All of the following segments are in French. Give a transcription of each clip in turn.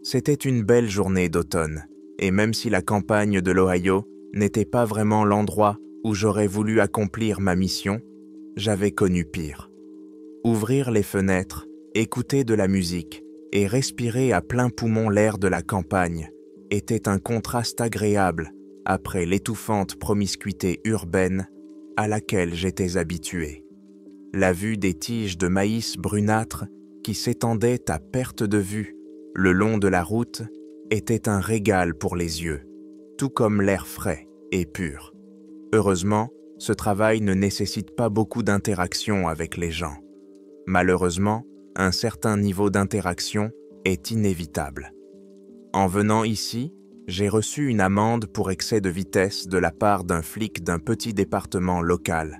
C'était une belle journée d'automne, et même si la campagne de l'Ohio n'était pas vraiment l'endroit où j'aurais voulu accomplir ma mission, j'avais connu pire. Ouvrir les fenêtres, écouter de la musique et respirer à plein poumon l'air de la campagne était un contraste agréable après l'étouffante promiscuité urbaine à laquelle j'étais habitué. La vue des tiges de maïs brunâtres qui s'étendaient à perte de vue le long de la route était un régal pour les yeux, tout comme l'air frais et pur. Heureusement, ce travail ne nécessite pas beaucoup d'interaction avec les gens. Malheureusement, un certain niveau d'interaction est inévitable. En venant ici, j'ai reçu une amende pour excès de vitesse de la part d'un flic d'un petit département local.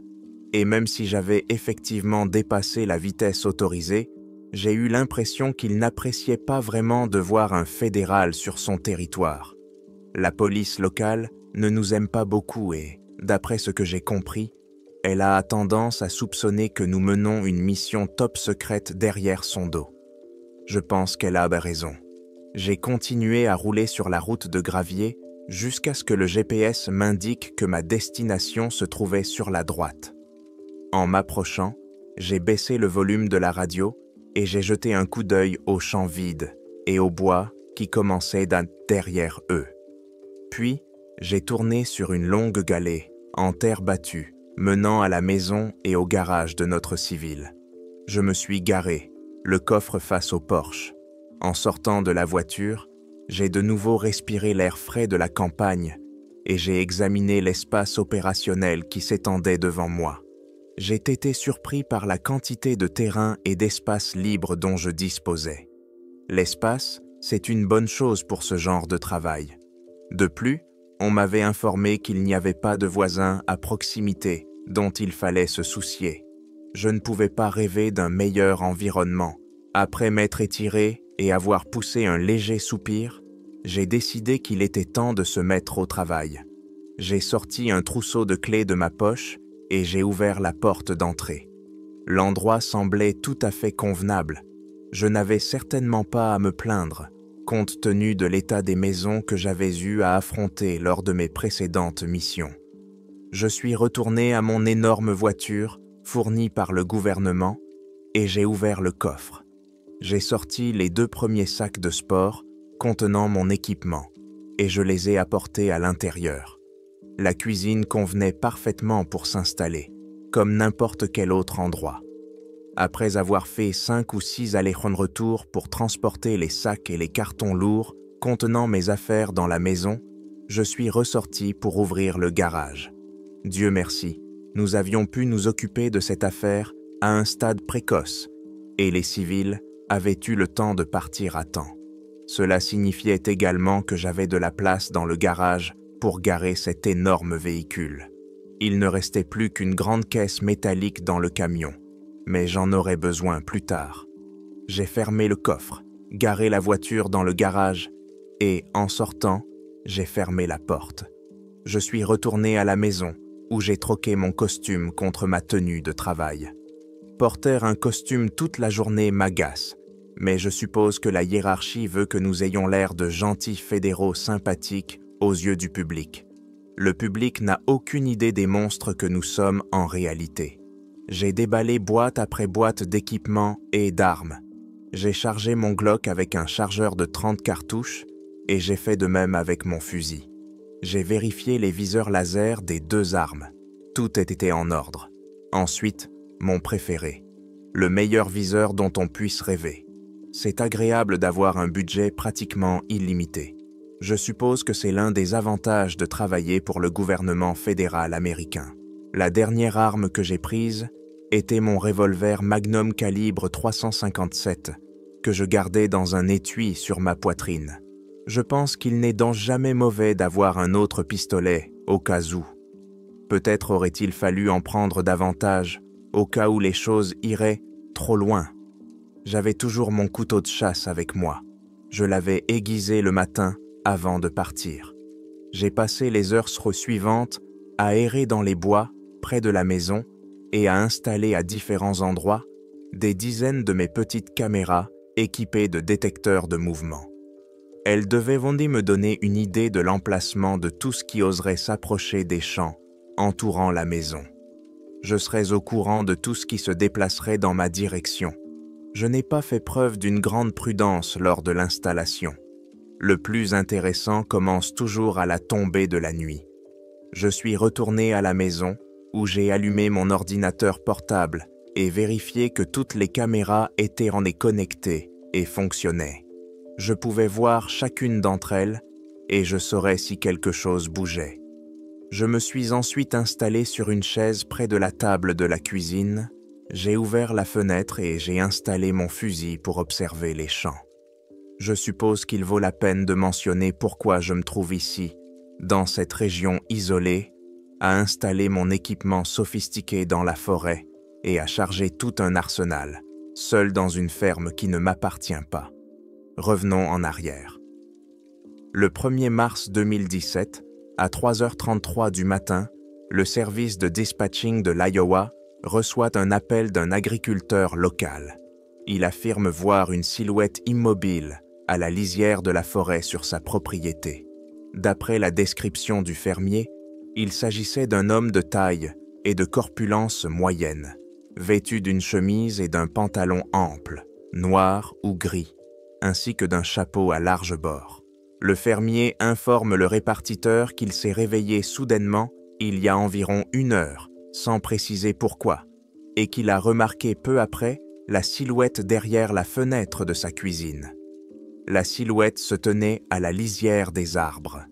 Et même si j'avais effectivement dépassé la vitesse autorisée, j'ai eu l'impression qu'il n'appréciait pas vraiment de voir un fédéral sur son territoire. La police locale ne nous aime pas beaucoup et, d'après ce que j'ai compris, elle a tendance à soupçonner que nous menons une mission top secrète derrière son dos. Je pense qu'elle a raison. J'ai continué à rouler sur la route de gravier jusqu'à ce que le GPS m'indique que ma destination se trouvait sur la droite. En m'approchant, j'ai baissé le volume de la radio et j'ai jeté un coup d'œil aux champs vides et au bois qui commençaient derrière eux. Puis, j'ai tourné sur une longue gallée, en terre battue, menant à la maison et au garage de notre civil. Je me suis garé, le coffre face au porche. En sortant de la voiture, j'ai de nouveau respiré l'air frais de la campagne et j'ai examiné l'espace opérationnel qui s'étendait devant moi. J'ai été surpris par la quantité de terrain et d'espace libre dont je disposais. L'espace, c'est une bonne chose pour ce genre de travail. De plus, on m'avait informé qu'il n'y avait pas de voisins à proximité dont il fallait se soucier. Je ne pouvais pas rêver d'un meilleur environnement. Après m'être étiré et avoir poussé un léger soupir, j'ai décidé qu'il était temps de se mettre au travail. J'ai sorti un trousseau de clés de ma poche et j'ai ouvert la porte d'entrée. L'endroit semblait tout à fait convenable. Je n'avais certainement pas à me plaindre, compte tenu de l'état des maisons que j'avais eu à affronter lors de mes précédentes missions. Je suis retourné à mon énorme voiture, fournie par le gouvernement, et j'ai ouvert le coffre. J'ai sorti les 2 premiers sacs de sport contenant mon équipement, et je les ai apportés à l'intérieur. La cuisine convenait parfaitement pour s'installer, comme n'importe quel autre endroit. Après avoir fait 5 ou 6 allers-retours pour transporter les sacs et les cartons lourds contenant mes affaires dans la maison, je suis ressorti pour ouvrir le garage. Dieu merci, nous avions pu nous occuper de cette affaire à un stade précoce, et les civils avaient eu le temps de partir à temps. Cela signifiait également que j'avais de la place dans le garage pour garer cet énorme véhicule. Il ne restait plus qu'une grande caisse métallique dans le camion, mais j'en aurais besoin plus tard. J'ai fermé le coffre, garé la voiture dans le garage et, en sortant, j'ai fermé la porte. Je suis retourné à la maison où j'ai troqué mon costume contre ma tenue de travail. Porter un costume toute la journée m'agace, mais je suppose que la hiérarchie veut que nous ayons l'air de gentils fédéraux sympathiques aux yeux du public. Le public n'a aucune idée des monstres que nous sommes en réalité. J'ai déballé boîte après boîte d'équipements et d'armes. J'ai chargé mon Glock avec un chargeur de 30 cartouches et j'ai fait de même avec mon fusil. J'ai vérifié les viseurs laser des 2 armes. Tout était en ordre. Ensuite, mon préféré, le meilleur viseur dont on puisse rêver. C'est agréable d'avoir un budget pratiquement illimité. Je suppose que c'est l'un des avantages de travailler pour le gouvernement fédéral américain. La dernière arme que j'ai prise était mon revolver Magnum calibre 357 que je gardais dans un étui sur ma poitrine. Je pense qu'il n'est donc jamais mauvais d'avoir un autre pistolet au cas où. Peut-être aurait-il fallu en prendre davantage au cas où les choses iraient trop loin. J'avais toujours mon couteau de chasse avec moi. Je l'avais aiguisé le matin avant de partir. J'ai passé les heures suivantes à errer dans les bois près de la maison et à installer à différents endroits des dizaines de mes petites caméras équipées de détecteurs de mouvement. Elle devait me donner une idée de l'emplacement de tout ce qui oserait s'approcher des champs entourant la maison. Je serais au courant de tout ce qui se déplacerait dans ma direction. Je n'ai pas fait preuve d'une grande prudence lors de l'installation. Le plus intéressant commence toujours à la tombée de la nuit. Je suis retourné à la maison où j'ai allumé mon ordinateur portable et vérifié que toutes les caméras étaient connectées et fonctionnaient. Je pouvais voir chacune d'entre elles et je saurais si quelque chose bougeait. Je me suis ensuite installé sur une chaise près de la table de la cuisine, j'ai ouvert la fenêtre et j'ai installé mon fusil pour observer les champs. Je suppose qu'il vaut la peine de mentionner pourquoi je me trouve ici, dans cette région isolée, à installer mon équipement sophistiqué dans la forêt et à charger tout un arsenal, seul dans une ferme qui ne m'appartient pas. Revenons en arrière. Le 1er mars 2017, à 3h33 du matin, le service de dispatching de l'Iowa reçoit un appel d'un agriculteur local. Il affirme voir une silhouette immobile à la lisière de la forêt sur sa propriété. D'après la description du fermier, il s'agissait d'un homme de taille et de corpulence moyenne, vêtu d'une chemise et d'un pantalon ample, noir ou gris, ainsi que d'un chapeau à large bord. Le fermier informe le répartiteur qu'il s'est réveillé soudainement il y a environ 1 heure, sans préciser pourquoi, et qu'il a remarqué peu après la silhouette derrière la fenêtre de sa cuisine. La silhouette se tenait à la lisière des arbres.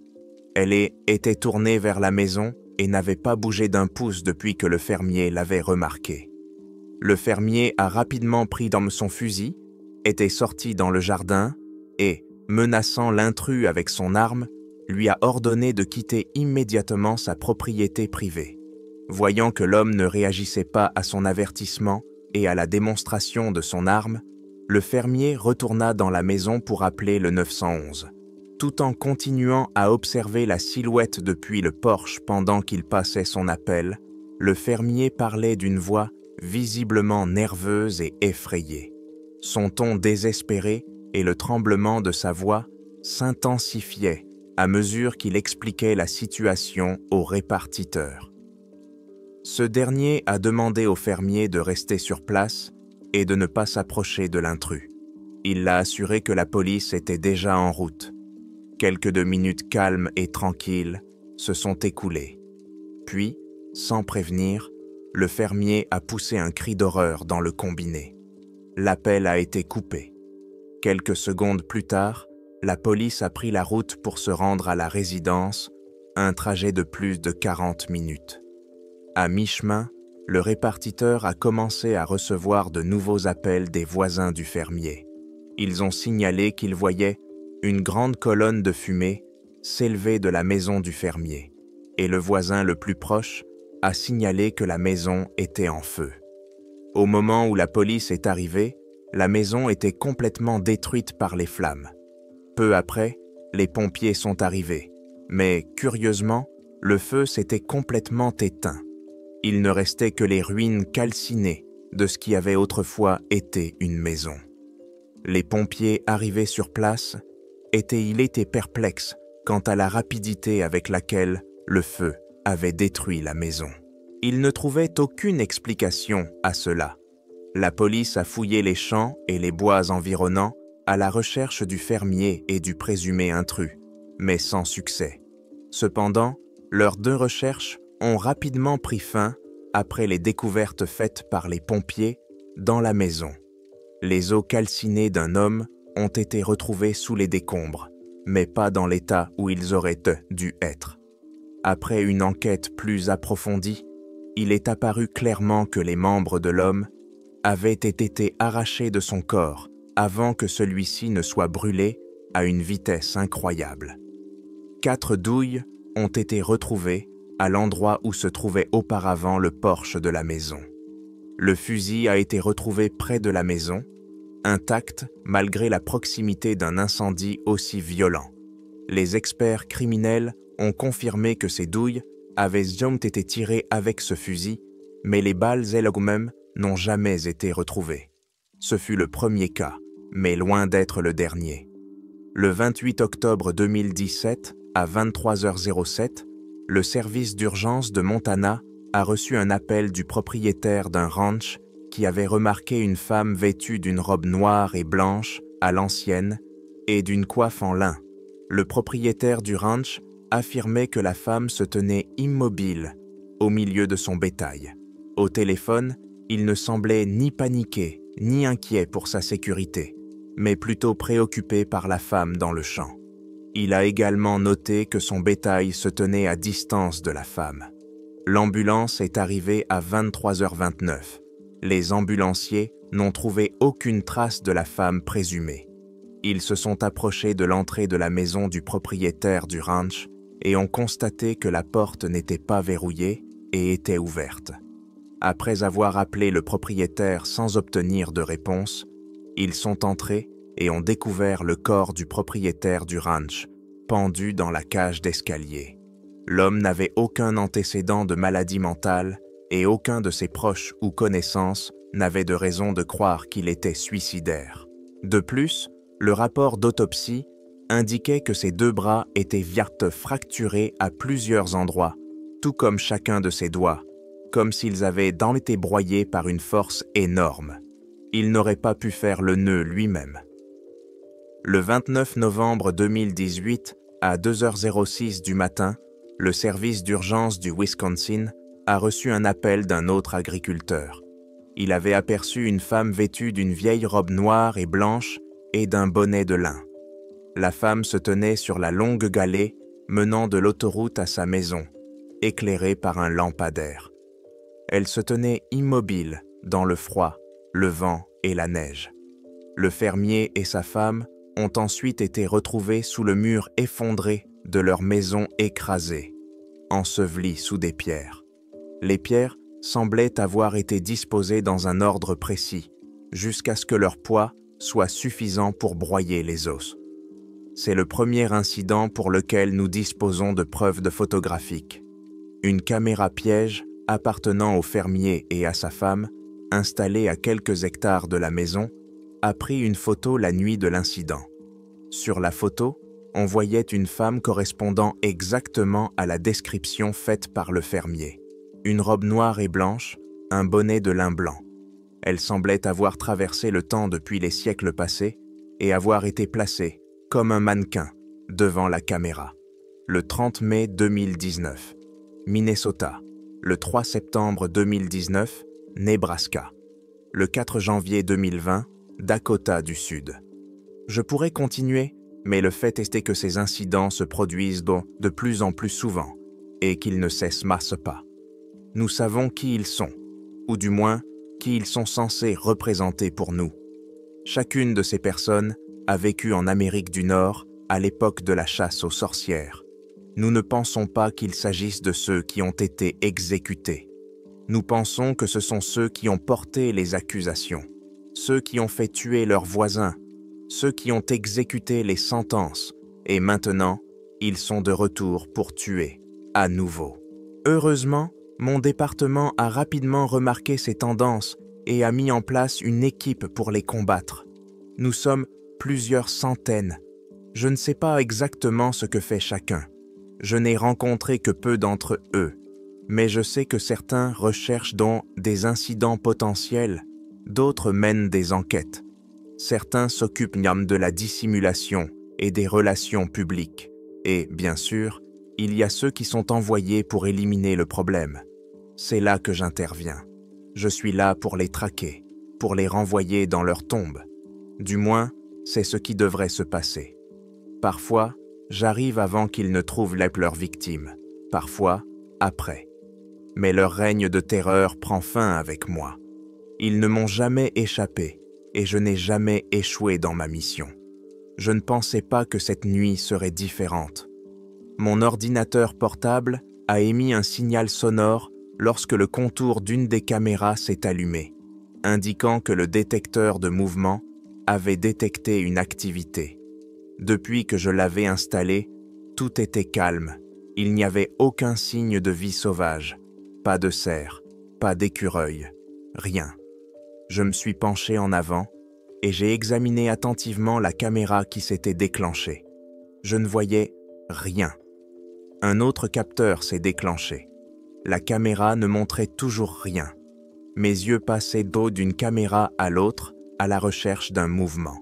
Elle était tournée vers la maison et n'avait pas bougé d'un pouce depuis que le fermier l'avait remarquée. Le fermier a rapidement pris son fusil, était sorti dans le jardin et, menaçant l'intrus avec son arme, lui a ordonné de quitter immédiatement sa propriété privée. Voyant que l'homme ne réagissait pas à son avertissement et à la démonstration de son arme, le fermier retourna dans la maison pour appeler le 911. Tout en continuant à observer la silhouette depuis le porche pendant qu'il passait son appel, le fermier parlait d'une voix visiblement nerveuse et effrayée. Son ton désespéré et le tremblement de sa voix s'intensifiaient à mesure qu'il expliquait la situation au répartiteur. Ce dernier a demandé au fermier de rester sur place et de ne pas s'approcher de l'intrus. Il l'a assuré que la police était déjà en route. Quelques 2 minutes calmes et tranquilles se sont écoulées. Puis, sans prévenir, le fermier a poussé un cri d'horreur dans le combiné. L'appel a été coupé. Quelques secondes plus tard, la police a pris la route pour se rendre à la résidence, un trajet de plus de 40 minutes. À mi-chemin, le répartiteur a commencé à recevoir de nouveaux appels des voisins du fermier. Ils ont signalé qu'ils voyaient une grande colonne de fumée s'élever de la maison du fermier, et le voisin le plus proche a signalé que la maison était en feu. Au moment où la police est arrivée, la maison était complètement détruite par les flammes. Peu après, les pompiers sont arrivés, mais curieusement, le feu s'était complètement éteint. Il ne restait que les ruines calcinées de ce qui avait autrefois été une maison. Les pompiers arrivés sur place étaient perplexes quant à la rapidité avec laquelle le feu avait détruit la maison. Ils ne trouvaient aucune explication à cela. La police a fouillé les champs et les bois environnants à la recherche du fermier et du présumé intrus, mais sans succès. Cependant, leurs 2 recherches ont rapidement pris fin après les découvertes faites par les pompiers dans la maison. Les os calcinés d'un homme ont été retrouvés sous les décombres, mais pas dans l'état où ils auraient dû être. Après une enquête plus approfondie, il est apparu clairement que les membres de l'homme avaient été arrachés de son corps avant que celui-ci ne soit brûlé à une vitesse incroyable. 4 douilles ont été retrouvées à l'endroit où se trouvait auparavant le porche de la maison. Le fusil a été retrouvé près de la maison, intact malgré la proximité d'un incendie aussi violent. Les experts criminels ont confirmé que ces douilles avaient été tirées avec ce fusil, mais les balles elles-mêmes n'ont jamais été retrouvées. Ce fut le premier cas, mais loin d'être le dernier. Le 28 octobre 2017, à 23h07, le service d'urgence de Montana a reçu un appel du propriétaire d'un ranch qui avait remarqué une femme vêtue d'une robe noire et blanche à l'ancienne et d'une coiffe en lin. Le propriétaire du ranch affirmait que la femme se tenait immobile au milieu de son bétail. Au téléphone, il ne semblait ni paniqué ni inquiet pour sa sécurité, mais plutôt préoccupé par la femme dans le champ. Il a également noté que son bétail se tenait à distance de la femme. L'ambulance est arrivée à 23h29. Les ambulanciers n'ont trouvé aucune trace de la femme présumée. Ils se sont approchés de l'entrée de la maison du propriétaire du ranch et ont constaté que la porte n'était pas verrouillée et était ouverte. Après avoir appelé le propriétaire sans obtenir de réponse, ils sont entrés et ont découvert le corps du propriétaire du ranch, pendu dans la cage d'escalier. L'homme n'avait aucun antécédent de maladie mentale et aucun de ses proches ou connaissances n'avait de raison de croire qu'il était suicidaire. De plus, le rapport d'autopsie indiquait que ses 2 bras étaient fracturés à plusieurs endroits, tout comme chacun de ses doigts, comme s'ils avaient été broyés par une force énorme. Il n'aurait pas pu faire le nœud lui-même. Le 29 novembre 2018, à 2h06 du matin, le service d'urgence du Wisconsin a reçu un appel d'un autre agriculteur. Il avait aperçu une femme vêtue d'une vieille robe noire et blanche et d'un bonnet de lin. La femme se tenait sur la longue gallée menant de l'autoroute à sa maison, éclairée par un lampadaire. Elle se tenait immobile dans le froid, le vent et la neige. Le fermier et sa femme ont ensuite été retrouvés sous le mur effondré de leur maison écrasée, ensevelis sous des pierres. Les pierres semblaient avoir été disposées dans un ordre précis, jusqu'à ce que leur poids soit suffisant pour broyer les os. C'est le premier incident pour lequel nous disposons de preuves photographiques. Une caméra piège appartenant au fermier et à sa femme, installée à quelques hectares de la maison, a pris une photo la nuit de l'incident. Sur la photo, on voyait une femme correspondant exactement à la description faite par le fermier. Une robe noire et blanche, un bonnet de lin blanc. Elle semblait avoir traversé le temps depuis les siècles passés et avoir été placée, comme un mannequin, devant la caméra. Le 30 mai 2019, Minnesota. Le 3 septembre 2019, Nebraska. Le 4 janvier 2020, Dakota du Sud. Je pourrais continuer, mais le fait est que ces incidents se produisent de plus en plus souvent et qu'ils ne cessent pas. Nous savons qui ils sont, ou du moins qui ils sont censés représenter pour nous. Chacune de ces personnes a vécu en Amérique du Nord à l'époque de la chasse aux sorcières. Nous ne pensons pas qu'il s'agisse de ceux qui ont été exécutés. Nous pensons que ce sont ceux qui ont porté les accusations, ceux qui ont fait tuer leurs voisins, ceux qui ont exécuté les sentences, et maintenant, ils sont de retour pour tuer, à nouveau. Heureusement, mon département a rapidement remarqué ces tendances et a mis en place une équipe pour les combattre. Nous sommes plusieurs centaines. Je ne sais pas exactement ce que fait chacun. Je n'ai rencontré que peu d'entre eux, mais je sais que certains recherchent des incidents potentiels, d'autres mènent des enquêtes. Certains s'occupent de la dissimulation et des relations publiques. Et, bien sûr, il y a ceux qui sont envoyés pour éliminer le problème. C'est là que j'interviens. Je suis là pour les traquer, pour les renvoyer dans leur tombe. Du moins, c'est ce qui devrait se passer. Parfois, j'arrive avant qu'ils ne trouvent leurs victimes. Parfois, après. Mais leur règne de terreur prend fin avec moi. Ils ne m'ont jamais échappé et je n'ai jamais échoué dans ma mission. Je ne pensais pas que cette nuit serait différente. Mon ordinateur portable a émis un signal sonore lorsque le contour d'une des caméras s'est allumé, indiquant que le détecteur de mouvement avait détecté une activité. Depuis que je l'avais installé, tout était calme. Il n'y avait aucun signe de vie sauvage. Pas de cerf, pas d'écureuil, rien. Je me suis penché en avant et j'ai examiné attentivement la caméra qui s'était déclenchée. Je ne voyais rien. Un autre capteur s'est déclenché. La caméra ne montrait toujours rien. Mes yeux passaient d'eau d'une caméra à l'autre à la recherche d'un mouvement.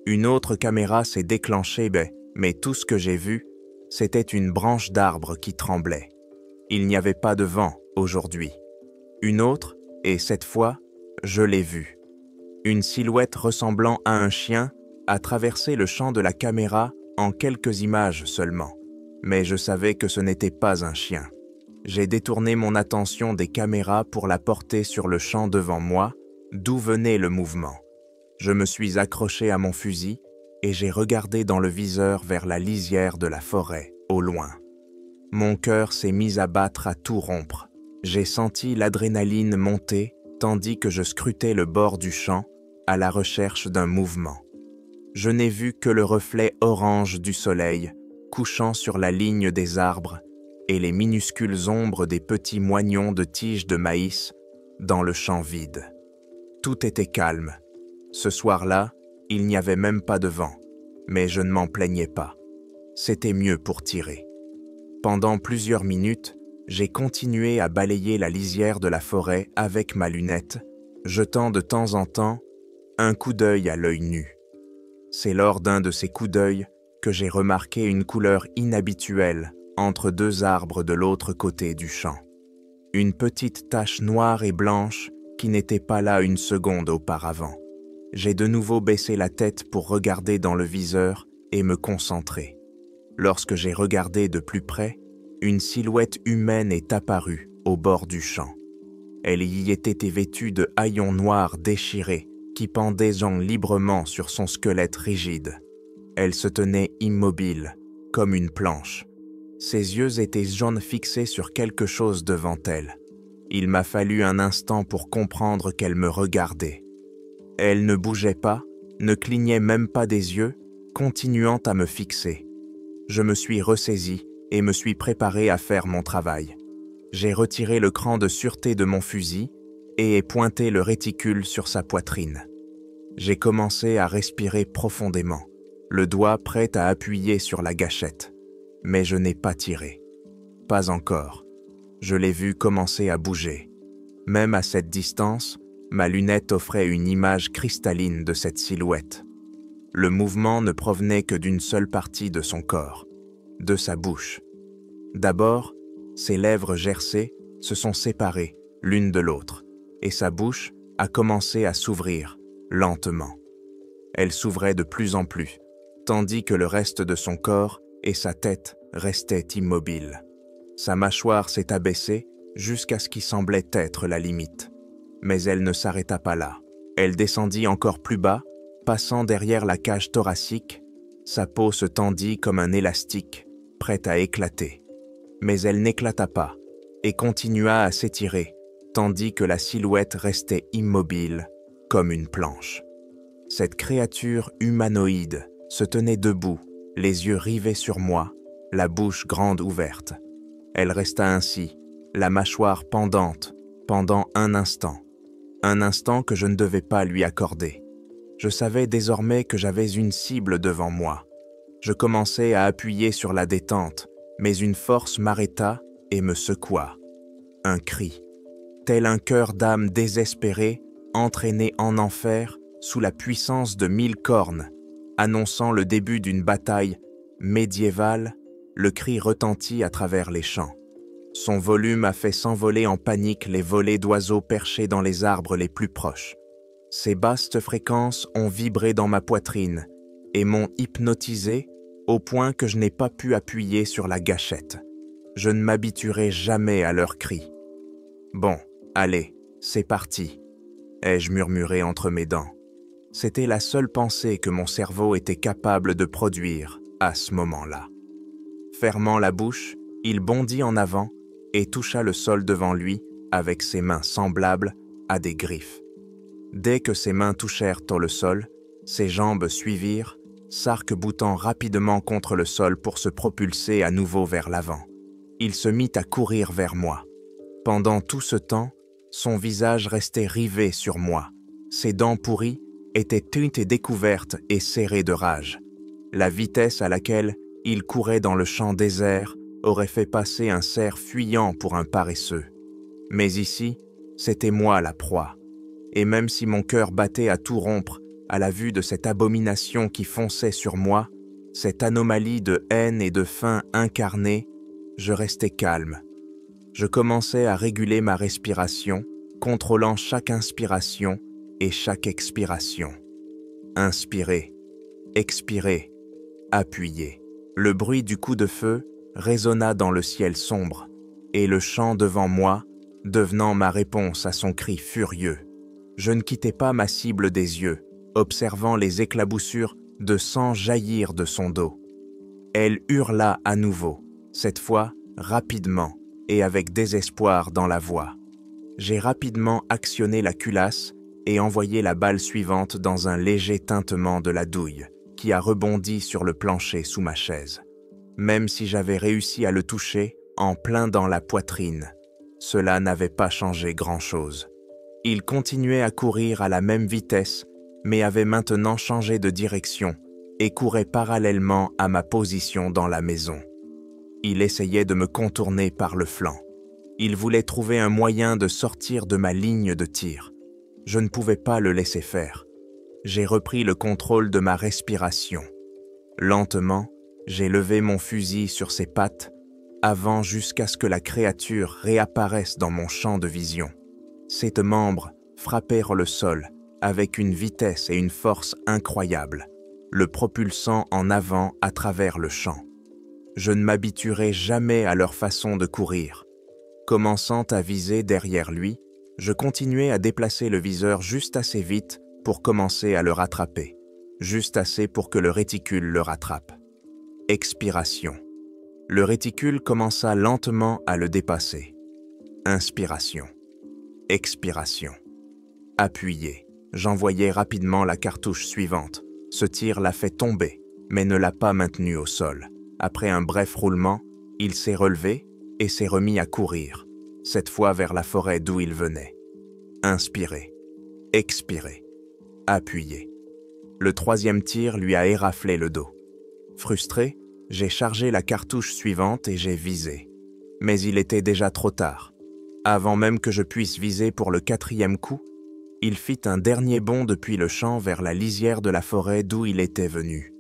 Une autre caméra s'est déclenchée, mais tout ce que j'ai vu, c'était une branche d'arbre qui tremblait. Il n'y avait pas de vent aujourd'hui. Une autre, et cette fois, je l'ai vue. Une silhouette ressemblant à un chien a traversé le champ de la caméra en quelques images seulement. Mais je savais que ce n'était pas un chien. J'ai détourné mon attention des caméras pour la porter sur le champ devant moi, d'où venait le mouvement. Je me suis accroché à mon fusil et j'ai regardé dans le viseur vers la lisière de la forêt, au loin. Mon cœur s'est mis à battre à tout rompre. J'ai senti l'adrénaline monter tandis que je scrutais le bord du champ à la recherche d'un mouvement. Je n'ai vu que le reflet orange du soleil couchant sur la ligne des arbres et les minuscules ombres des petits moignons de tiges de maïs dans le champ vide. Tout était calme. Ce soir-là, il n'y avait même pas de vent, mais je ne m'en plaignais pas. C'était mieux pour tirer. Pendant plusieurs minutes, j'ai continué à balayer la lisière de la forêt avec ma lunette, jetant de temps en temps un coup d'œil à l'œil nu. C'est lors d'un de ces coups d'œil que j'ai remarqué une couleur inhabituelle entre deux arbres de l'autre côté du champ. Une petite tache noire et blanche qui n'était pas là une seconde auparavant. J'ai de nouveau baissé la tête pour regarder dans le viseur et me concentrer. Lorsque j'ai regardé de plus près, une silhouette humaine est apparue au bord du champ. Elle y était vêtue de haillons noirs déchirés qui pendaient librement sur son squelette rigide. Elle se tenait immobile, comme une planche. Ses yeux étaient jaunes fixés sur quelque chose devant elle. Il m'a fallu un instant pour comprendre qu'elle me regardait. Elle ne bougeait pas, ne clignait même pas des yeux, continuant à me fixer. Je me suis ressaisi et me suis préparé à faire mon travail. J'ai retiré le cran de sûreté de mon fusil et ai pointé le réticule sur sa poitrine. J'ai commencé à respirer profondément, le doigt prêt à appuyer sur la gâchette. Mais je n'ai pas tiré. Pas encore. Je l'ai vu commencer à bouger. Même à cette distance, ma lunette offrait une image cristalline de cette silhouette. Le mouvement ne provenait que d'une seule partie de son corps, de sa bouche. D'abord, ses lèvres gercées se sont séparées l'une de l'autre, et sa bouche a commencé à s'ouvrir, lentement. Elle s'ouvrait de plus en plus, tandis que le reste de son corps et sa tête restaient immobiles. Sa mâchoire s'est abaissée jusqu'à ce qui semblait être la limite. Mais elle ne s'arrêta pas là. Elle descendit encore plus bas, passant derrière la cage thoracique. Sa peau se tendit comme un élastique, prête à éclater. Mais elle n'éclata pas et continua à s'étirer, tandis que la silhouette restait immobile, comme une planche. Cette créature humanoïde se tenait debout, les yeux rivés sur moi, la bouche grande ouverte. Elle resta ainsi, la mâchoire pendante, pendant un instant que je ne devais pas lui accorder. Je savais désormais que j'avais une cible devant moi. Je commençais à appuyer sur la détente, mais une force m'arrêta et me secoua. Un cri, tel un cœur d'âme désespérée, entraîné en enfer sous la puissance de 1000 cornes, annonçant le début d'une bataille médiévale. Le cri retentit à travers les champs. Son volume a fait s'envoler en panique les volées d'oiseaux perchés dans les arbres les plus proches. Ces basses fréquences ont vibré dans ma poitrine et m'ont hypnotisé au point que je n'ai pas pu appuyer sur la gâchette. Je ne m'habituerai jamais à leurs cris. « Bon, allez, c'est parti », ai-je murmuré entre mes dents. C'était la seule pensée que mon cerveau était capable de produire à ce moment-là. Fermant la bouche, il bondit en avant et toucha le sol devant lui avec ses mains semblables à des griffes. Dès que ses mains touchèrent le sol, ses jambes suivirent, s'arc-boutant rapidement contre le sol pour se propulser à nouveau vers l'avant. Il se mit à courir vers moi. Pendant tout ce temps, son visage restait rivé sur moi, ses dents pourries était teinte et découverte et serrée de rage. La vitesse à laquelle il courait dans le champ désert aurait fait passer un cerf fuyant pour un paresseux. Mais ici, c'était moi la proie. Et même si mon cœur battait à tout rompre à la vue de cette abomination qui fonçait sur moi, cette anomalie de haine et de faim incarnée, je restais calme. Je commençais à réguler ma respiration, contrôlant chaque inspiration et chaque expiration. Inspirer, expirer, appuyer. Le bruit du coup de feu résonna dans le ciel sombre, et le champ devant moi, devenant ma réponse à son cri furieux. Je ne quittais pas ma cible des yeux, observant les éclaboussures de sang jaillir de son dos. Elle hurla à nouveau, cette fois rapidement et avec désespoir dans la voix. J'ai rapidement actionné la culasse et envoyé la balle suivante dans un léger tintement de la douille, qui a rebondi sur le plancher sous ma chaise. Même si j'avais réussi à le toucher en plein dans la poitrine, cela n'avait pas changé grand-chose. Il continuait à courir à la même vitesse, mais avait maintenant changé de direction et courait parallèlement à ma position dans la maison. Il essayait de me contourner par le flanc. Il voulait trouver un moyen de sortir de ma ligne de tir. Je ne pouvais pas le laisser faire. J'ai repris le contrôle de ma respiration. Lentement, j'ai levé mon fusil sur ses pattes, avant jusqu'à ce que la créature réapparaisse dans mon champ de vision. Ses membres frappèrent le sol avec une vitesse et une force incroyables, le propulsant en avant à travers le champ. Je ne m'habituerai jamais à leur façon de courir. Commençant à viser derrière lui, je continuais à déplacer le viseur juste assez vite pour commencer à le rattraper, juste assez pour que le réticule le rattrape. Expiration. Le réticule commença lentement à le dépasser. Inspiration. Expiration. Appuyé. J'envoyai rapidement la cartouche suivante. Ce tir l'a fait tomber, mais ne l'a pas maintenu au sol. Après un bref roulement, il s'est relevé et s'est remis à courir, cette fois vers la forêt d'où il venait. Inspiré. Expiré. Appuyé. Le troisième tir lui a éraflé le dos. Frustré, j'ai chargé la cartouche suivante et j'ai visé. Mais il était déjà trop tard. Avant même que je puisse viser pour le quatrième coup, il fit un dernier bond depuis le champ vers la lisière de la forêt d'où il était venu.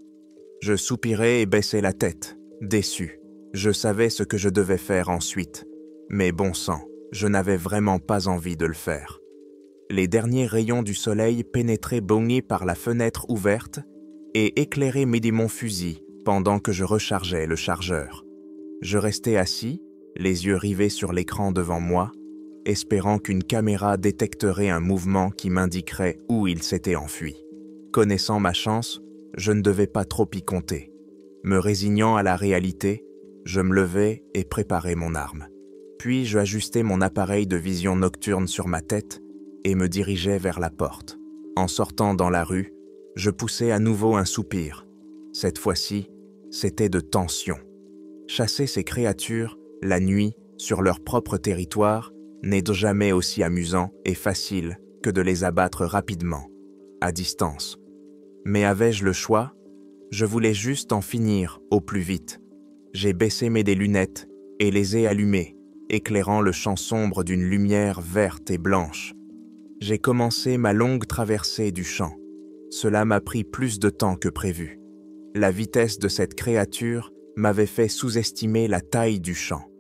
Je soupirai et baissai la tête, déçu. Je savais ce que je devais faire ensuite, mais bon sang, je n'avais vraiment pas envie de le faire. Les derniers rayons du soleil pénétraient Bonnie par la fenêtre ouverte et éclairaient mon fusil pendant que je rechargeais le chargeur. Je restais assis, les yeux rivés sur l'écran devant moi, espérant qu'une caméra détecterait un mouvement qui m'indiquerait où il s'était enfui. Connaissant ma chance, je ne devais pas trop y compter. Me résignant à la réalité, je me levai et préparai mon arme. Puis je ajustai mon appareil de vision nocturne sur ma tête et me dirigeai vers la porte. En sortant dans la rue, je poussai à nouveau un soupir. Cette fois-ci, c'était de tension. Chasser ces créatures, la nuit, sur leur propre territoire, n'est jamais aussi amusant et facile que de les abattre rapidement, à distance. Mais avais-je le choix? Je voulais juste en finir au plus vite. J'ai baissé mes lunettes et les ai allumées, éclairant le champ sombre d'une lumière verte et blanche. J'ai commencé ma longue traversée du champ. Cela m'a pris plus de temps que prévu. La vitesse de cette créature m'avait fait sous-estimer la taille du champ.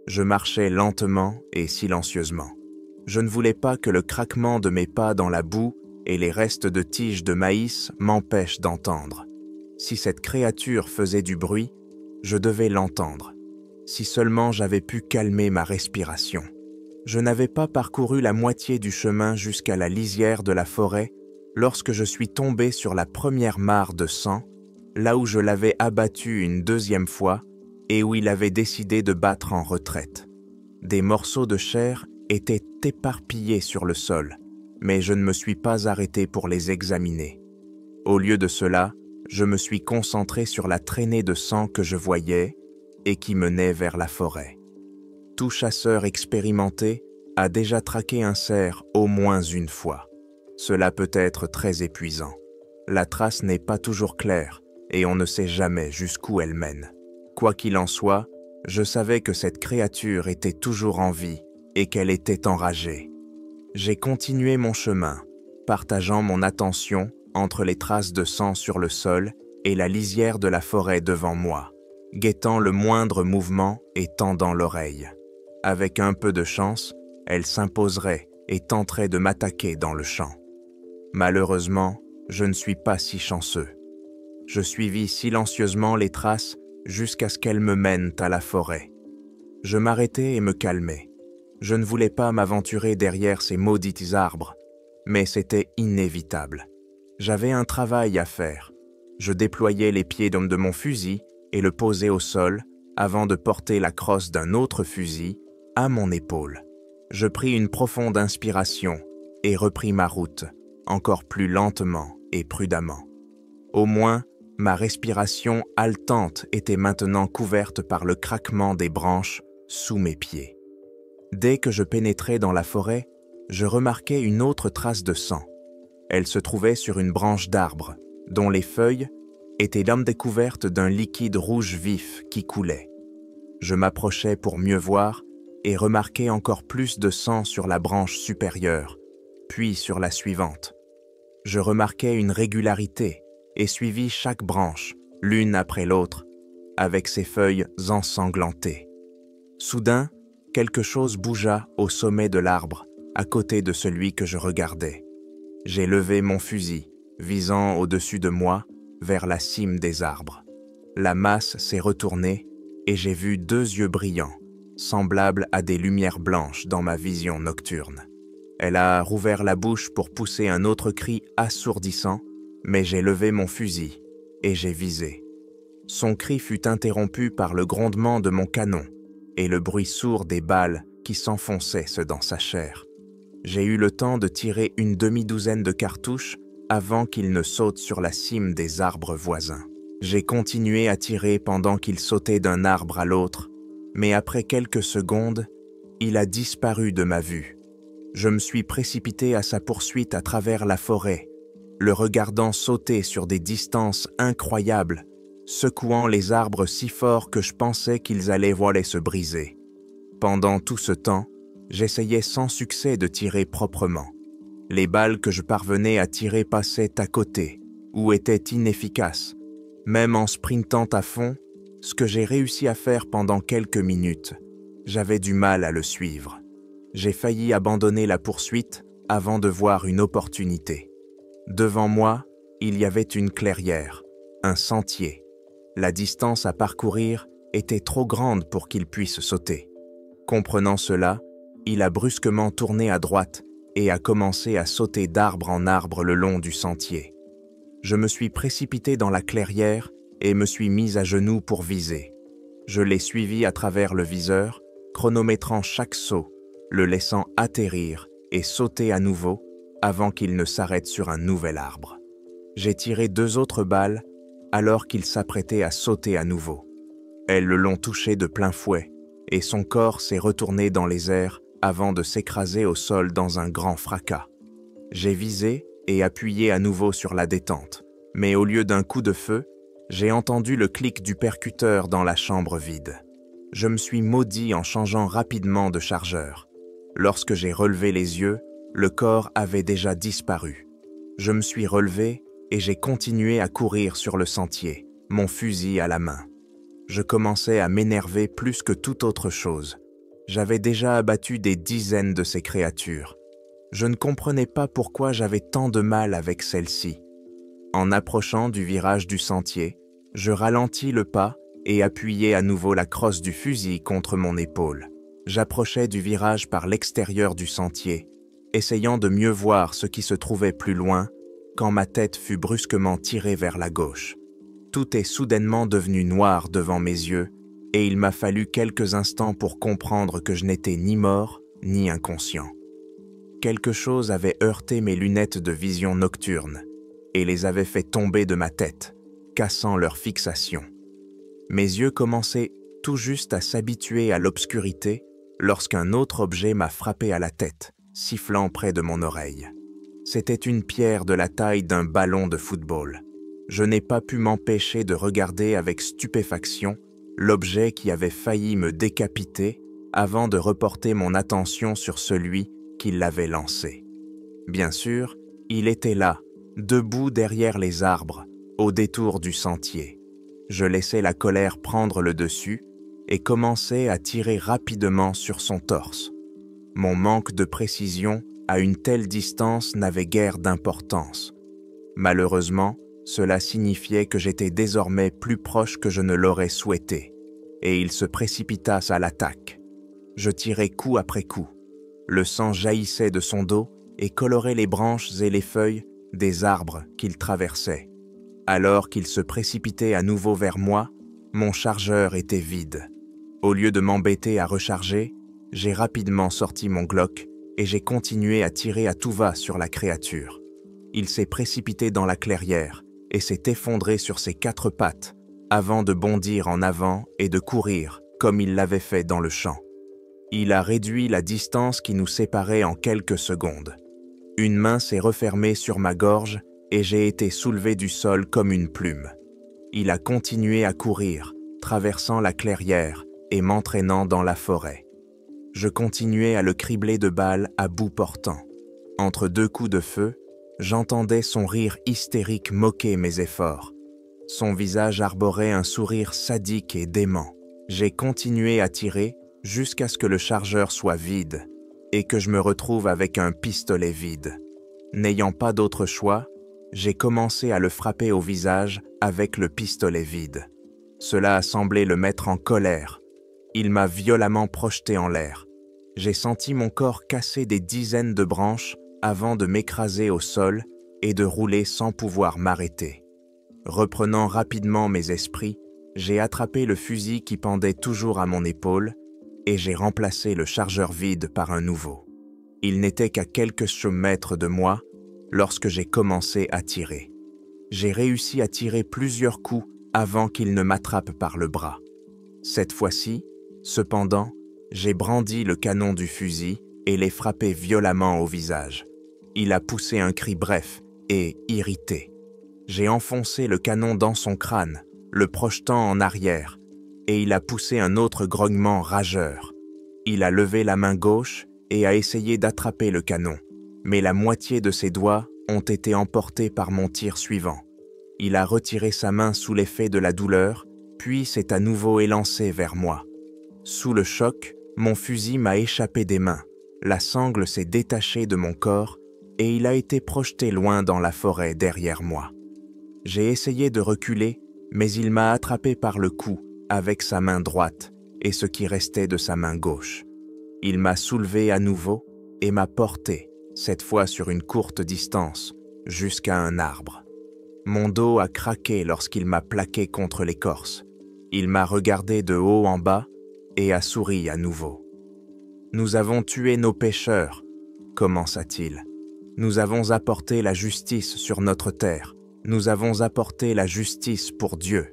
Je marchais lentement et silencieusement. Je ne voulais pas que le craquement de mes pas dans la boue et les restes de tiges de maïs m'empêchent d'entendre. Si cette créature faisait du bruit, je devais l'entendre. Si seulement j'avais pu calmer ma respiration. Je n'avais pas parcouru la moitié du chemin jusqu'à la lisière de la forêt lorsque je suis tombé sur la première mare de sang, là où je l'avais abattu une deuxième fois et où il avait décidé de battre en retraite. Des morceaux de chair étaient éparpillés sur le sol, mais je ne me suis pas arrêté pour les examiner. Au lieu de cela, je me suis concentré sur la traînée de sang que je voyais et qui menait vers la forêt. Tout chasseur expérimenté a déjà traqué un cerf au moins une fois. Cela peut être très épuisant. La trace n'est pas toujours claire et on ne sait jamais jusqu'où elle mène. Quoi qu'il en soit, je savais que cette créature était toujours en vie et qu'elle était enragée. J'ai continué mon chemin, partageant mon attention entre les traces de sang sur le sol et la lisière de la forêt devant moi, guettant le moindre mouvement et tendant l'oreille. Avec un peu de chance, elle s'imposerait et tenterait de m'attaquer dans le champ. Malheureusement, je ne suis pas si chanceux. Je suivis silencieusement les traces jusqu'à ce qu'elles me mènent à la forêt. Je m'arrêtai et me calmai. Je ne voulais pas m'aventurer derrière ces maudits arbres, mais c'était inévitable. J'avais un travail à faire. Je déployais les pieds de mon fusil et le posais au sol avant de porter la crosse d'un autre fusil à mon épaule. Je pris une profonde inspiration et repris ma route, encore plus lentement et prudemment. Au moins, ma respiration haletante était maintenant couverte par le craquement des branches sous mes pieds. Dès que je pénétrais dans la forêt, je remarquai une autre trace de sang. Elle se trouvait sur une branche d'arbre, dont les feuilles étaient découvertes d'un liquide rouge vif qui coulait. Je m'approchai pour mieux voir et remarquai encore plus de sang sur la branche supérieure, puis sur la suivante. Je remarquai une régularité et suivis chaque branche, l'une après l'autre, avec ses feuilles ensanglantées. Soudain, quelque chose bougea au sommet de l'arbre, à côté de celui que je regardais. J'ai levé mon fusil, visant au-dessus de moi, vers la cime des arbres. La masse s'est retournée et j'ai vu deux yeux brillants, semblables à des lumières blanches dans ma vision nocturne. Elle a rouvert la bouche pour pousser un autre cri assourdissant, mais j'ai levé mon fusil et j'ai visé. Son cri fut interrompu par le grondement de mon canon et le bruit sourd des balles qui s'enfonçaient dans sa chair. J'ai eu le temps de tirer une demi-douzaine de cartouches avant qu'il ne saute sur la cime des arbres voisins. J'ai continué à tirer pendant qu'il sautait d'un arbre à l'autre, mais après quelques secondes, il a disparu de ma vue. Je me suis précipité à sa poursuite à travers la forêt, le regardant sauter sur des distances incroyables, secouant les arbres si fort que je pensais qu'ils allaient se briser. Pendant tout ce temps, j'essayais sans succès de tirer proprement. Les balles que je parvenais à tirer passaient à côté, ou étaient inefficaces. Même en sprintant à fond, ce que j'ai réussi à faire pendant quelques minutes, j'avais du mal à le suivre. J'ai failli abandonner la poursuite avant de voir une opportunité. Devant moi, il y avait une clairière, un sentier. La distance à parcourir était trop grande pour qu'il puisse sauter. Comprenant cela, il a brusquement tourné à droite et a commencé à sauter d'arbre en arbre le long du sentier. Je me suis précipité dans la clairière et me suis mis à genoux pour viser. Je l'ai suivi à travers le viseur, chronométrant chaque saut, le laissant atterrir et sauter à nouveau avant qu'il ne s'arrête sur un nouvel arbre. J'ai tiré 2 autres balles alors qu'il s'apprêtait à sauter à nouveau. Elles le l'ont touché de plein fouet et son corps s'est retourné dans les airs avant de s'écraser au sol dans un grand fracas. J'ai visé et appuyé à nouveau sur la détente, mais au lieu d'un coup de feu, j'ai entendu le clic du percuteur dans la chambre vide. Je me suis maudit en changeant rapidement de chargeur. Lorsque j'ai relevé les yeux, le corps avait déjà disparu. Je me suis relevé et j'ai continué à courir sur le sentier, mon fusil à la main. Je commençais à m'énerver plus que toute autre chose. J'avais déjà abattu des dizaines de ces créatures. Je ne comprenais pas pourquoi j'avais tant de mal avec celle-ci. En approchant du virage du sentier, je ralentis le pas et appuyai à nouveau la crosse du fusil contre mon épaule. J'approchais du virage par l'extérieur du sentier, essayant de mieux voir ce qui se trouvait plus loin, quand ma tête fut brusquement tirée vers la gauche. Tout est soudainement devenu noir devant mes yeux, et il m'a fallu quelques instants pour comprendre que je n'étais ni mort, ni inconscient. Quelque chose avait heurté mes lunettes de vision nocturne, et les avait fait tomber de ma tête, cassant leur fixation. Mes yeux commençaient tout juste à s'habituer à l'obscurité lorsqu'un autre objet m'a frappé à la tête, sifflant près de mon oreille. C'était une pierre de la taille d'un ballon de football. Je n'ai pas pu m'empêcher de regarder avec stupéfaction l'objet qui avait failli me décapiter avant de reporter mon attention sur celui qui l'avait lancé. Bien sûr, il était là, debout derrière les arbres, au détour du sentier. Je laissai la colère prendre le dessus et commençai à tirer rapidement sur son torse. Mon manque de précision à une telle distance n'avait guère d'importance. Malheureusement, cela signifiait que j'étais désormais plus proche que je ne l'aurais souhaité, et il se précipita à l'attaque. Je tirai coup après coup. Le sang jaillissait de son dos et colorait les branches et les feuilles des arbres qu'il traversait. Alors qu'il se précipitait à nouveau vers moi, mon chargeur était vide. Au lieu de m'embêter à recharger, j'ai rapidement sorti mon Glock et j'ai continué à tirer à tout va sur la créature. Il s'est précipité dans la clairière et s'est effondré sur ses 4 pattes avant de bondir en avant et de courir comme il l'avait fait dans le champ. Il a réduit la distance qui nous séparait en quelques secondes. Une main s'est refermée sur ma gorge et j'ai été soulevé du sol comme une plume. Il a continué à courir, traversant la clairière et m'entraînant dans la forêt. Je continuais à le cribler de balles à bout portant. Entre 2 coups de feu, j'entendais son rire hystérique moquer mes efforts. Son visage arborait un sourire sadique et dément. J'ai continué à tirer jusqu'à ce que le chargeur soit vide et que je me retrouve avec un pistolet vide. N'ayant pas d'autre choix, j'ai commencé à le frapper au visage avec le pistolet vide. Cela a semblé le mettre en colère. Il m'a violemment projeté en l'air. J'ai senti mon corps casser des dizaines de branches avant de m'écraser au sol et de rouler sans pouvoir m'arrêter. Reprenant rapidement mes esprits, j'ai attrapé le fusil qui pendait toujours à mon épaule et j'ai remplacé le chargeur vide par un nouveau. Il n'était qu'à quelques mètres de moi lorsque j'ai commencé à tirer. J'ai réussi à tirer plusieurs coups avant qu'il ne m'attrape par le bras. Cette fois-ci, cependant, j'ai brandi le canon du fusil et l'ai frappé violemment au visage. Il a poussé un cri bref et irrité. J'ai enfoncé le canon dans son crâne, le projetant en arrière, et il a poussé un autre grognement rageur. Il a levé la main gauche et a essayé d'attraper le canon, mais la moitié de ses doigts ont été emportés par mon tir suivant. Il a retiré sa main sous l'effet de la douleur, puis s'est à nouveau élancé vers moi. Sous le choc, mon fusil m'a échappé des mains, la sangle s'est détachée de mon corps et il a été projeté loin dans la forêt derrière moi. J'ai essayé de reculer, mais il m'a attrapé par le cou avec sa main droite et ce qui restait de sa main gauche. Il m'a soulevé à nouveau et m'a porté, cette fois sur une courte distance, jusqu'à un arbre. Mon dos a craqué lorsqu'il m'a plaqué contre l'écorce. Il m'a regardé de haut en bas et a souri à nouveau. « Nous avons tué nos pécheurs, » commença-t-il. « Nous avons apporté la justice sur notre terre. Nous avons apporté la justice pour Dieu. »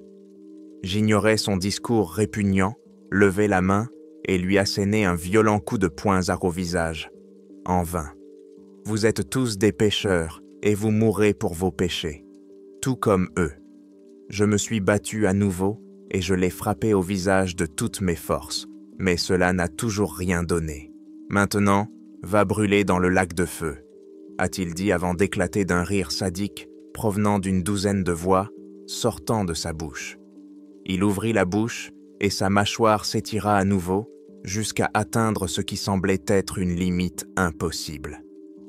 J'ignorais son discours répugnant, levai la main et lui assénai un violent coup de poing au visage. En vain. Vous êtes tous des pécheurs et vous mourrez pour vos péchés, tout comme eux. Je me suis battu à nouveau et je l'ai frappé au visage de toutes mes forces, mais cela n'a toujours rien donné. Maintenant, va brûler dans le lac de feu, a-t-il dit avant d'éclater d'un rire sadique provenant d'une douzaine de voix sortant de sa bouche. Il ouvrit la bouche et sa mâchoire s'étira à nouveau jusqu'à atteindre ce qui semblait être une limite impossible.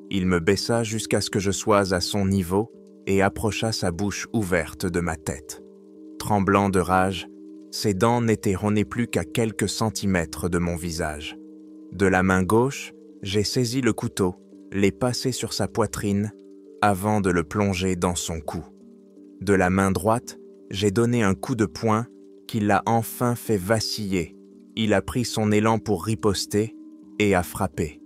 Il me baissa jusqu'à ce que je sois à son niveau et approcha sa bouche ouverte de ma tête. Tremblant de rage, ses dents n'étaient plus qu'à quelques centimètres de mon visage. De la main gauche, j'ai saisi le couteau, l'ai passé sur sa poitrine avant de le plonger dans son cou. De la main droite, j'ai donné un coup de poing qui l'a enfin fait vaciller. Il a pris son élan pour riposter et a frappé.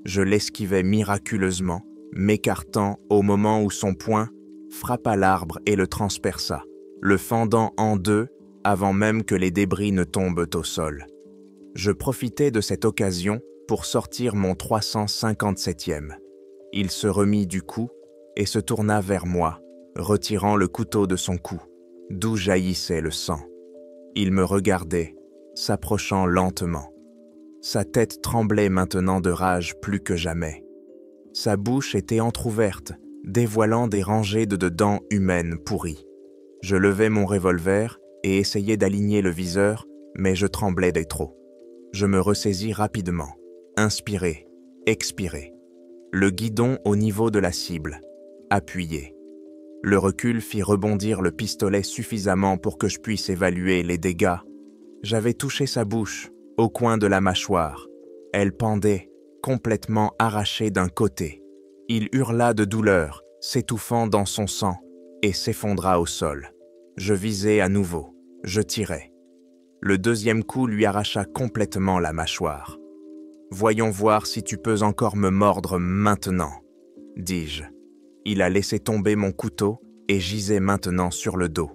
Je l'esquivai miraculeusement, m'écartant au moment où son poing frappa l'arbre et le transperça, le fendant en deux avant même que les débris ne tombent au sol. Je profitai de cette occasion pour sortir mon 357e. Il se remit du coup et se tourna vers moi, retirant le couteau de son cou, d'où jaillissait le sang. Il me regardait, s'approchant lentement. Sa tête tremblait maintenant de rage plus que jamais. Sa bouche était entr'ouverte, dévoilant des rangées de dents humaines pourries. Je levai mon revolver et essayai d'aligner le viseur, mais je tremblais de trop. Je me ressaisis rapidement. Inspirer, expirer. Le guidon au niveau de la cible. Appuyer. Le recul fit rebondir le pistolet suffisamment pour que je puisse évaluer les dégâts. J'avais touché sa bouche, au coin de la mâchoire. Elle pendait, complètement arrachée d'un côté. Il hurla de douleur, s'étouffant dans son sang, et s'effondra au sol. Je visai à nouveau. Je tirai. Le deuxième coup lui arracha complètement la mâchoire. « Voyons voir si tu peux encore me mordre maintenant, » dis-je. Il a laissé tomber mon couteau et gisait maintenant sur le dos.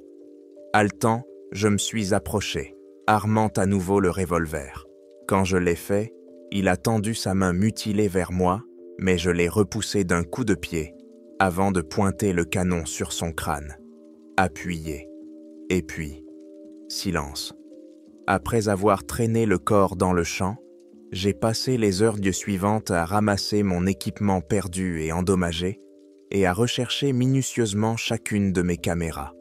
Haletant, je me suis approché, armant à nouveau le revolver. Quand je l'ai fait, il a tendu sa main mutilée vers moi, mais je l'ai repoussé d'un coup de pied, avant de pointer le canon sur son crâne. Appuyé. Et puis, silence. Après avoir traîné le corps dans le champ, j'ai passé les heures suivantes à ramasser mon équipement perdu et endommagé et à rechercher minutieusement chacune de mes caméras.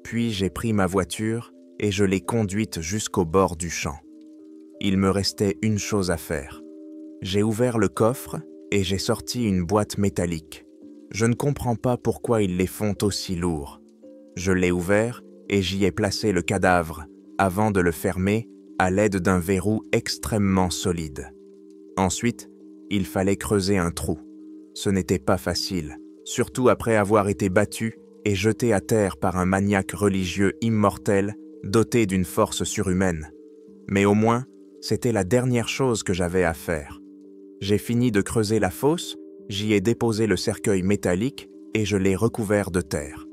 Puis j'ai pris ma voiture et je l'ai conduite jusqu'au bord du champ. Il me restait une chose à faire. J'ai ouvert le coffre et j'ai sorti une boîte métallique. Je ne comprends pas pourquoi ils les font aussi lourds. Je l'ai ouvert et j'y ai placé le cadavre avant de le fermer à l'aide d'un verrou extrêmement solide. Ensuite, il fallait creuser un trou. Ce n'était pas facile, surtout après avoir été battu et jeté à terre par un maniaque religieux immortel doté d'une force surhumaine. Mais au moins, c'était la dernière chose que j'avais à faire. J'ai fini de creuser la fosse, j'y ai déposé le cercueil métallique et je l'ai recouvert de terre.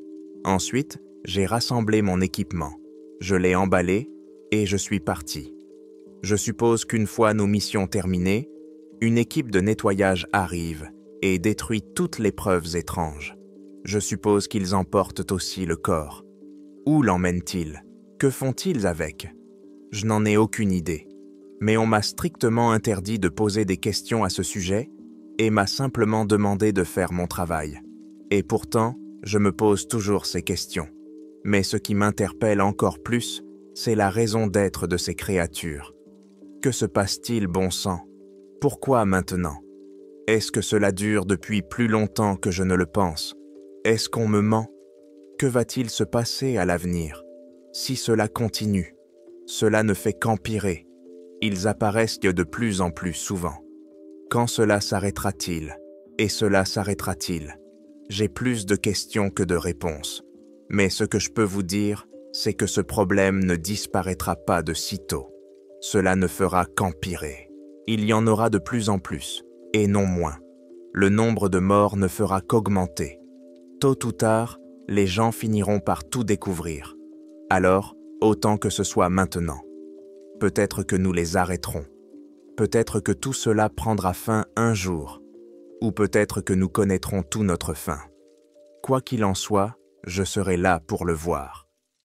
Ensuite, j'ai rassemblé mon équipement. Je l'ai emballé et je suis parti. Je suppose qu'une fois nos missions terminées, une équipe de nettoyage arrive et détruit toutes les preuves étranges. Je suppose qu'ils emportent aussi le corps. Où l'emmènent-ils? Que font-ils avec? Je n'en ai aucune idée. Mais on m'a strictement interdit de poser des questions à ce sujet et m'a simplement demandé de faire mon travail. Et pourtant, je me pose toujours ces questions. Mais ce qui m'interpelle encore plus, c'est la raison d'être de ces créatures. Que se passe-t-il, bon sang? Pourquoi maintenant? Est-ce que cela dure depuis plus longtemps que je ne le pense? Est-ce qu'on me ment? Que va-t-il se passer à l'avenir? Si cela continue, cela ne fait qu'empirer. Ils apparaissent de plus en plus souvent. Quand cela s'arrêtera-t-il? Et cela s'arrêtera-t-il? J'ai plus de questions que de réponses. Mais ce que je peux vous dire, c'est que ce problème ne disparaîtra pas de sitôt. Cela ne fera qu'empirer. Il y en aura de plus en plus, et non moins. Le nombre de morts ne fera qu'augmenter. Tôt ou tard, les gens finiront par tout découvrir. Alors, autant que ce soit maintenant. Peut-être que nous les arrêterons. Peut-être que tout cela prendra fin un jour. Ou peut-être que nous connaîtrons tout notre fin. Quoi qu'il en soit, je serai là pour le voir.